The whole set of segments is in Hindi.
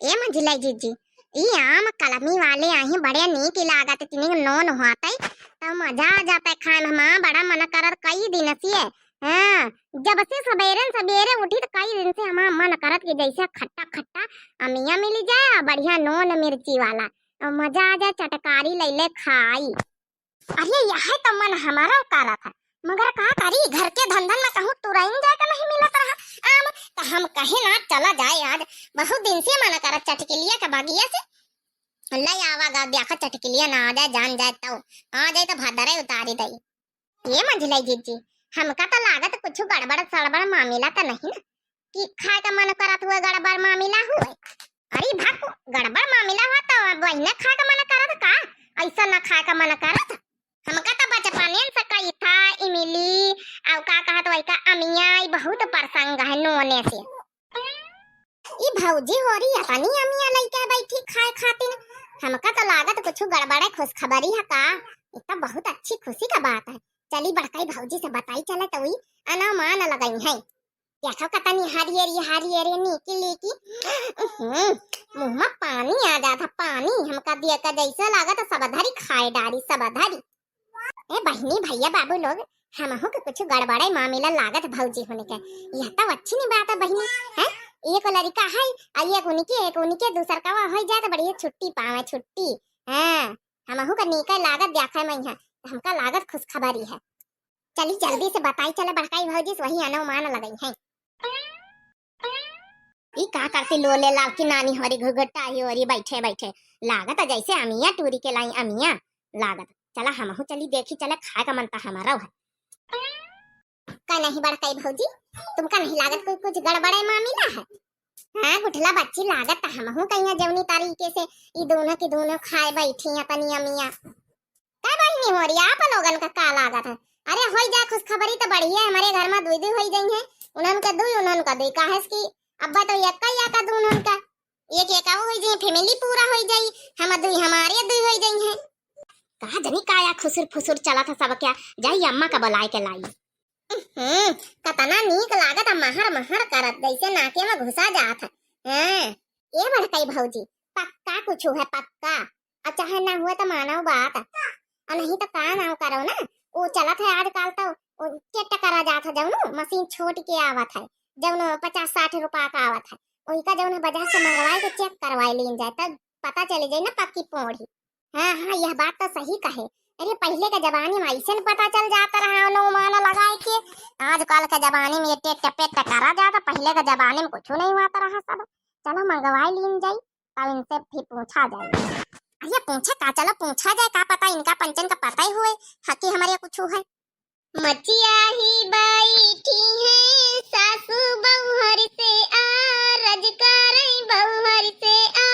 ए मंजिला जीजी ई आम कलमी वाले आही बड़े नीक लागत तिनी नोन होते तो मजा आ जाता खाए में। मां बड़ा मन करत कई दिन से। हां जब से सवेरे सवेरे उठी तो कई दिन से हमारा मन करत कि जैसे खट्टा खट्टा अमिया मिल जाए बढ़िया नोन मिर्ची वाला और मजा आ जाए चटकारी ले ले खाई। अरे यह तो मन हमारा करा था मगर का करी घर के धंधन में कहूं तुरंत जाके नहीं मिलत रहा आम तो हम कहे ना चला जाए आज बहुत दिन से मन करत चटकिलिया के बगिया से ले आवागा देखा चटकिलिया ना आ जाए जान जाए तो आ जाए तो भदरे उतारी दई। ये मंझिलाई जीजी हमका तो लागत कुछ गड़बड़ सड़बड़ मामला तो नहीं ना कि खाए का मन करत हुए गड़बड़ मामला हुए। अरे भाको गड़बड़ मामला हुआ तो वही खाए का मन करत का ऐसा ना खाए का मन करत हमका तो बचपने से कही था इमली और का कहत वही का अमिया बहुत प्रसंग है नोने से। ई भौजी हो रही है तनी अमिया लइका बैठी खाए खातिर हमका तो लागत कुछ गड़बड़े खुशखबरी है का। ये तो बहुत अच्छी खुशी का बात है। चली बड़काई भौजी से बताई चले तो वही अनमान लगई है देखो कतनी हरियरी निकली की मुंह में पानी आ जाता पानी हमका दिया का जैसे लागत सबधरी खाए डारी सबधरी। ए बहनी भैया बाबू लोग हमहु के कुछ गड़बड़े मामला लागत भौजी होने के यह तो अच्छी नहीं बात है बहनी है। एक लड़का है एक उनके दूसर का हो जाए तो बढ़िया छुट्टी पावे छुट्टी। हां हमहु का नीका लागत देखा मैं है हमका लागत खुशखबरी है। चली जल्दी से बताई चले बड़काई भौजी से वही अनुमान लगई है। ई का करती लोले लाल की नानी हरी घुघटा ही और बैठे बैठे लागत जैसे अमिया टूरी के लाई अमिया लागत चला हमहु चली देखी चला खाए का मनता हमारा है का नहीं बड़काई भौजी तुमका नहीं लागत कोई कुछ गड़बड़े मामला है। हां गुठला बच्ची लागत हमहु कहिया जवनी तरीके से ई दोनों की दोनों खाए बैठी है तनी अमिया का बहनी हो रही आप लोगन का लागत है। अरे होई जा खुशखबरी तो बढ़िया हमारे घर में दुई होई गई है उन्हन का दुई काहे की अब्बा तो एक का दोनों का एक होई जाई फैमिली पूरा होई जाई हम दुई हमारे दुई होई गई है। कहा जनी काया खुसुर फुसुर चला था सब क्या जाई अम्मा का बुलाए के लाई। कतना नीक लागत महर महर करत जैसे नाके में घुसा जात है। हां ये बड़काई भौजी पक्का कुछ है पक्का अच्छा है ना हुआ तो मानो बात और नहीं तो का ना करो ना वो चलत है आजकल तो चेक करा जात है जब मशीन छोड़ के आवत है जब 50-60 रुपया का आवत है वही का जब बाजार से मंगवाए के चेक करवाए लीन जाए तब पता चले जाए ना पक्की पौड़ी। हाँ यह बात तो सही कहे। अरे पहले के जमाने में ऐसे पता चल जाता रहा अनुमान लगाए के आजकल के जमाने में टेट टपेट करा जाता पहले के जमाने में कुछ नहीं हुआ रहा सब। चलो मंगवाए लीन जाए तब इनसे फिर पूछा जाए। अरे पूछे का चलो पूछा जाए का पता इनका पंचन का पता ही हुए हकी हमारे कुछ है। मचिया ही बैठी है सासू बहुहर से आ रजकारई बहुहर से आ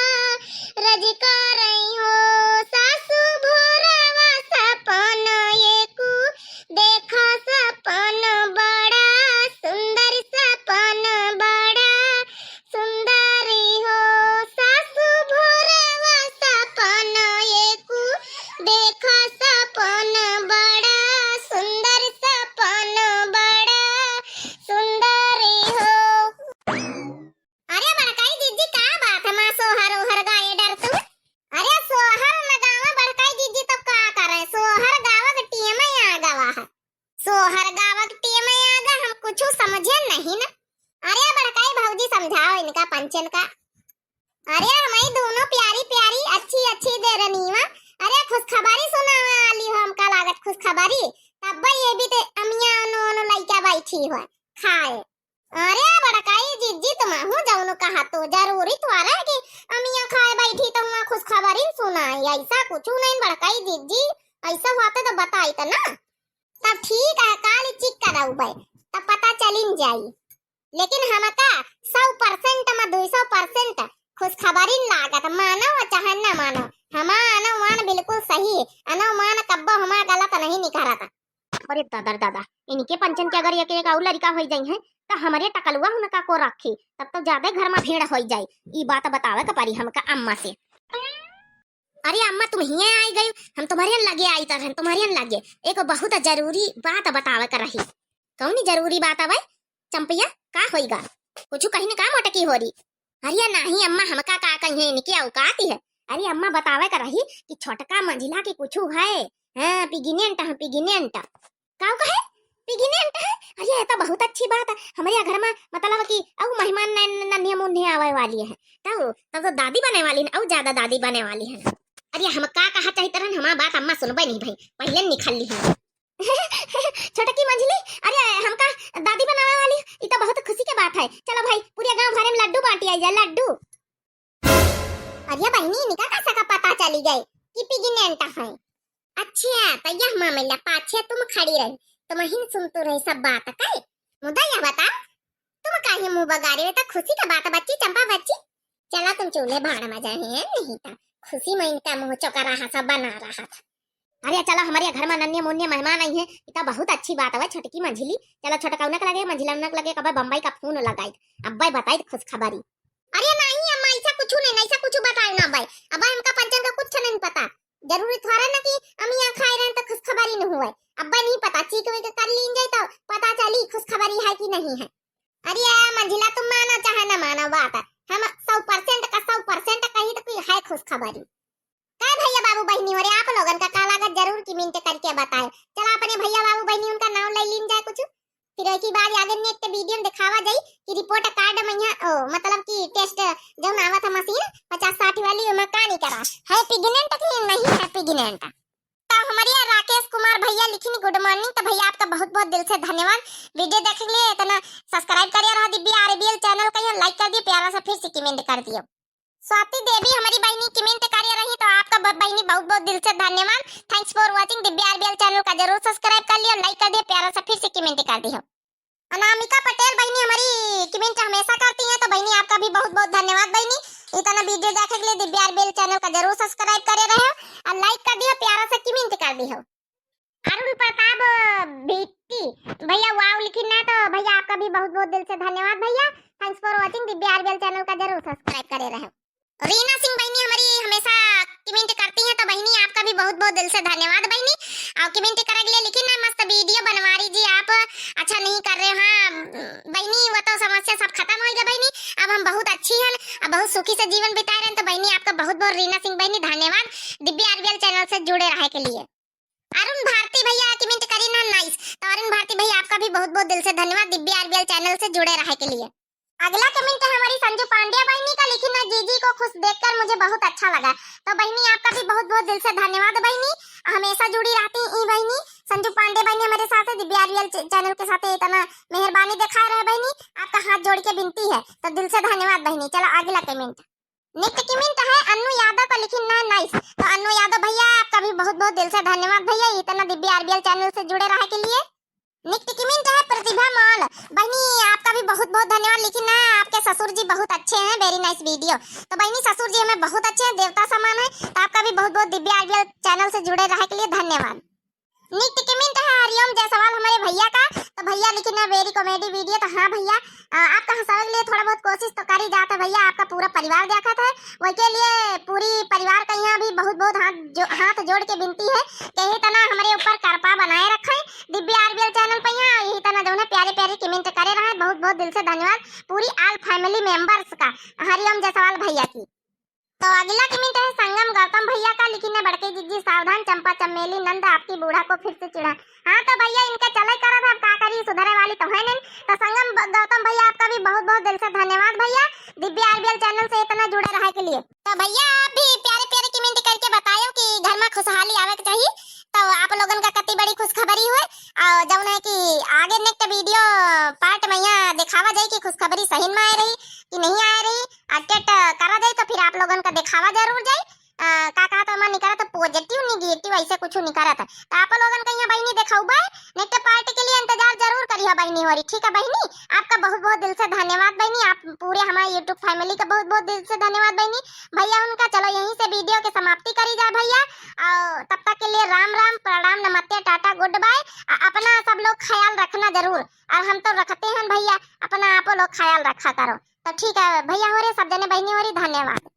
रजकारई हो सासू भोरवा सपन एकू देखा सपन बड़ा सुंदर सपन बड़ा सुंदरी हो सासू भोरवा सपन एकू देखा सपन बड़ा सुंदर सपन बड़ा सुंदरी हो। अरे बड़काई दीदी का बात है मां सोहर ओहर गाए डर तू। अरे सोहर न गावा बड़काई दीदी तो का करे सोहर गावा के टीम में आ गवा है सोहर गावा के टीम में आ गया हम कुछ समझे नहीं ना। अरे बड़काई भौजी समझाओ इनका पंचन का। अरे हमारी दोनों प्यारी प्यारी अच्छी अच्छी दे रनीवा अरे खुशखबरी सुनावा वाली हो हमका लागत खुशखबरी तब ये भी ते अमिया नो लइका बैठी हो खाए। अरे बड़काई जीजी तुम हूं जाऊनो कहा तो जरूरी तो आ रहा है कि अमिया खाए बैठी तो हुआ खुशखबरी सुनाई ऐसा कुछ नहीं बड़काई जीजी ऐसा होता तो बताई तो ना तब ठीक है काल चिक कराऊ भाई तब पता चलिन जाई। लेकिन हमका 100% में 200% खुशखबरी लागत मानो चाहे न मानो हमारा अनुमान बिल्कुल सही अनुमान कब्बो हमारा गलत नहीं निकला था। अरे दादा इनके पंचन के अगर एक और लड़का हो जाई है तो हमारे टकलुआ उनका को रखी तब तो ज्यादा घर में भीड़ हो जाए। ई बात बतावे का परी हमका अम्मा से। अरे अम्मा तुम ही आई गई हम तुम्हारे लगे आई तरह तुम्हारे लगे एक बहुत जरूरी बात बतावे कर रही। कौन जरूरी बात है चंपिया का होईगा कुछ कहीं ना का मोटकी हो रही। अरे नहीं अम्मा हमका का नहीं है, इनकी औकात ही है। अरे अम्मा बतावे कर रही कि छोटका मंझिला के कुछ है। हाँ पिगिनेंट है, पिगिनेंट काऊ का है, पिगिनेंट है। अरे ये तो बहुत अच्छी बात है। हमारे घर में मतलब कि अब मेहमान नन्हे मुन्हे आवे वाली है, तब तो दादी बने वाली है, और ज्यादा दादी बने वाली है। अरे हम का कहा चाहिए तरह हमारा बात अम्मा सुनबे नहीं भाई, पहले निकल ली है। छोटकी मंझली अरे हमका दादी बनावे वाली, ये तो बहुत खुशी की बात है। चलो भाई पूरे गांव भर में लड्डू बांटी आई जाए, लड्डू। अरे बहनी इनका कैसा का पता चली गई कि पिगिनेंट है? अच्छा तो यह मामला पाछे तुम खड़ी रही, तुम ही सुनते रही सब बात का। मुद्दा यह बता तुम काहे मुंह बगाड़े, तो खुशी का बात बच्ची, चंपा बच्ची। चला तुम चूल्हे भाड़ में जाए हैं, नहीं था खुशी में इनका मुंह चौका रहा सब बना रहा था। अरे चलो हमारे घर में नन्हे मुन्ने मेहमान आई है, ये तो बहुत अच्छी बात है। छोटकी मंझली चलो छोटका उनक लगे, मंझिला उनक लगे, कब बम्बई का फोन लगाई अब्बाई बताई खुश खबरी। अरे नहीं अम्मा ऐसा कुछ नहीं, ऐसा कुछ बताओ ना भाई, अब हमका पंचन का कुछ नहीं पता। जरूरी थोड़ा ना कि हम यहाँ खाए रहे तो खुश खबरी न हुए, अब्बा नहीं पता चीक वे कर लीन जाए तो पता चली खुश खबरी है कि नहीं है। अरे मंझिला तुम मानो चाहे ना मानो बात है, हम 100% का 100% कहीं तो है खुश खबरी। काय भैया बाबू बहनी और आप लोगन का का लागत जरूर कमेंट करके बताए। चला अपने भैया बाबू बहनी उनका नाम ले लीन जाए कुछ, फिर एक ही बार आगे ने एक वीडियो में दिखावा जाई कि रिपोर्ट कार्ड में यहाँ मतलब कि टेस्ट जो आवा था मशीन 50-60 वाली में का नहीं करा है पिग्नेंट कि नहीं है पिग्नेंट। तो हमारे राकेश कुमार भैया लिखनी गुड मॉर्निंग, तो भैया आपका बहुत बहुत दिल से धन्यवाद। वीडियो देखने के लिए इतना सब्सक्राइब करिए रहा दिव्या आरबीएल चैनल का, लाइक कर दिए प्यारा सा, फिर से कमेंट कर दियो। स्वाति देवी हमारी बहनी कमेंट कर रही, तो आपका बहनी बहुत बहुत दिल से धन्यवाद। Thanks for watching. Divya RBL channel का जरूर सब्सक्राइब कर लियो, लाइक कर दियो प्यारा सा, फिर से कमेंट कर दियो। अनामिका पटेल बहनी हमारी कमेंट हमेशा करती हैं, तो बहनी आपका भी बहुत बहुत धन्यवाद बहनी। इतना वीडियो देखने के लिए दिव्या आरबीएल चैनल का जरूर सब्सक्राइब करे रहे और लाइक कर दियो प्यारा सा, कमेंट कर दियो। अरुण प्रताप बीटी भैया वाव लिखी ना, तो भैया आपका भी बहुत बहुत दिल से धन्यवाद भैया। Thanks for watching. Divya RBL channel का जरूर सब्सक्राइब करे रहे। रीना सिंह बहनी हमारी हमेशा कमेंट करती हैं, तो बहनी आपका भी बहुत बहुत दिल से धन्यवाद बहनी। आप कमेंट करे के लिए लिखी ना मस्त वीडियो बनवा रही आप, अच्छा नहीं कर रहे। हाँ बहनी वो तो समस्या सब खत्म हो गया बहनी, अब हम बहुत अच्छी हैं, अब बहुत सुखी से जीवन बिता रहे हैं। तो बहनी आपका बहुत बहुत रीना सिंह बहनी धन्यवाद दिव्या आरबीएल चैनल से जुड़े रहे के लिए। अरुण भारती भैया कमेंट करी ना नाइस, तो अरुण भारती भैया आपका भी बहुत बहुत दिल से धन्यवाद दिव्या आरबीएल चैनल से जुड़े रहे के लिए। अगला कमेंट है हमारी संजू पांड्या बहनी का, लिखी ना जीजी को खुश देखकर मुझे बहुत अच्छा लगा, तो बहनी आपका भी बहुत बहुत दिल से धन्यवाद बहनी, हमेशा जुड़ी रहती हैं बहनी। संजू पांडे बहनी हमारे साथ है, दिव्या आरबीएल चैनल के साथ इतना मेहरबानी दिखा रहे बहनी, आपका हाथ जोड़ के विनती है, तो दिल से धन्यवाद बहनी। चलो अगला कमेंट नेक्स्ट कमेंट है अनु यादव का, लिखी ना नाइस, तो अनु यादव भैया आपका भी बहुत बहुत दिल से धन्यवाद भैया, इतना दिव्या आरबीएल चैनल से जुड़े रहे के लिए। नेक्स्ट कमेंट है प्रतिभा मॉल बहनी, आपका भी बहुत बहुत धन्यवाद। लेकिन ना आपके ससुर जी बहुत अच्छे हैं, वेरी नाइस वीडियो, तो बहनी ससुर जी हमें बहुत अच्छे हैं, देवता समान है, तो आपका भी बहुत बहुत दिव्या आरबीएल चैनल से जुड़े रहे के लिए धन्यवाद। नेक्स्ट कमेंट है हरिओम जायसवाल हमारे भैया का, तो भैया लिखी ना वेरी कॉमेडी वीडियो, तो हाँ भैया आपका हंसाने के लिए थोड़ा बहुत कोशिश तो करी जाता भैया, आपका पूरा परिवार देखा था, वही लिए पूरी परिवार का यहाँ भी बहुत बहुत हाथ जोड़ के विनती है कि यही तना हमारे ऊपर कृपा बनाए रखे दिव्या आरबीएल चैनल पर, यहाँ यही तना जो है प्यारे प्यारे कमेंट करे रहे, बहुत बहुत दिल से धन्यवाद पूरी ऑल फैमिली मेंबर्स का, हरिओम जायसवाल भैया की। तो अगला कमेंट है संगम गौतम भैया का, लिखी ना बड़के जिज्जी सावधान चंपा चमेली नंद आपकी बूढ़ा को फिर से चिढ़ा। हाँ तो भैया इनका चला करा था, अब का करी सुधरे वाली तो है नहीं, तो संगम गौतम भैया आपका भी बहुत बहुत दिल से धन्यवाद भैया दिव्या आरबीएल चैनल से इतना जुड़े रहे के लिए। तो भैया आप भी प्यारे प्यारे कमेंट करके बताओ कि घर में खुशहाली आवे के चाहिए, तो आप लोगन का कति बड़ी खुशखबरी हुए, और जब है कि आगे नेक्स्ट वीडियो पार्ट में यहाँ दिखावा जाए कि खुशखबरी सही में आ रही कि नहीं आ रही, अपडेट करा जाए, तो फिर आप लोगन का दिखावा जरूर जाए। का तो मन निकला तो पॉजिटिव नेगेटिव ऐसे कुछ नहीं करा था, तो आप लोगन का यहाँ बहनी दिखाऊ बाय नेक्स्ट पार्ट के लिए इंतजार जरूर करिए बहनी हो रही, ठीक है बहनी। आपका बहुत बहुत दिल से धन्यवाद बहनी, आप पूरे हमारे यूट्यूब फैमिली का बहुत बहुत दिल से धन्यवाद बहनी भैया उनका। चलो यहीं से वीडियो की समाप्ति करी जाए भैया, और तब तक के लिए राम राम प्रणाम नमस्ते टाटा गुड बाय। अपना सब लोग ख्याल रखना जरूर, और हम तो रखते हैं भैया, अपना आप लोग ख्याल रखा करो, तो ठीक है भैया हो रहे सब जने बहनी हो रही, धन्यवाद।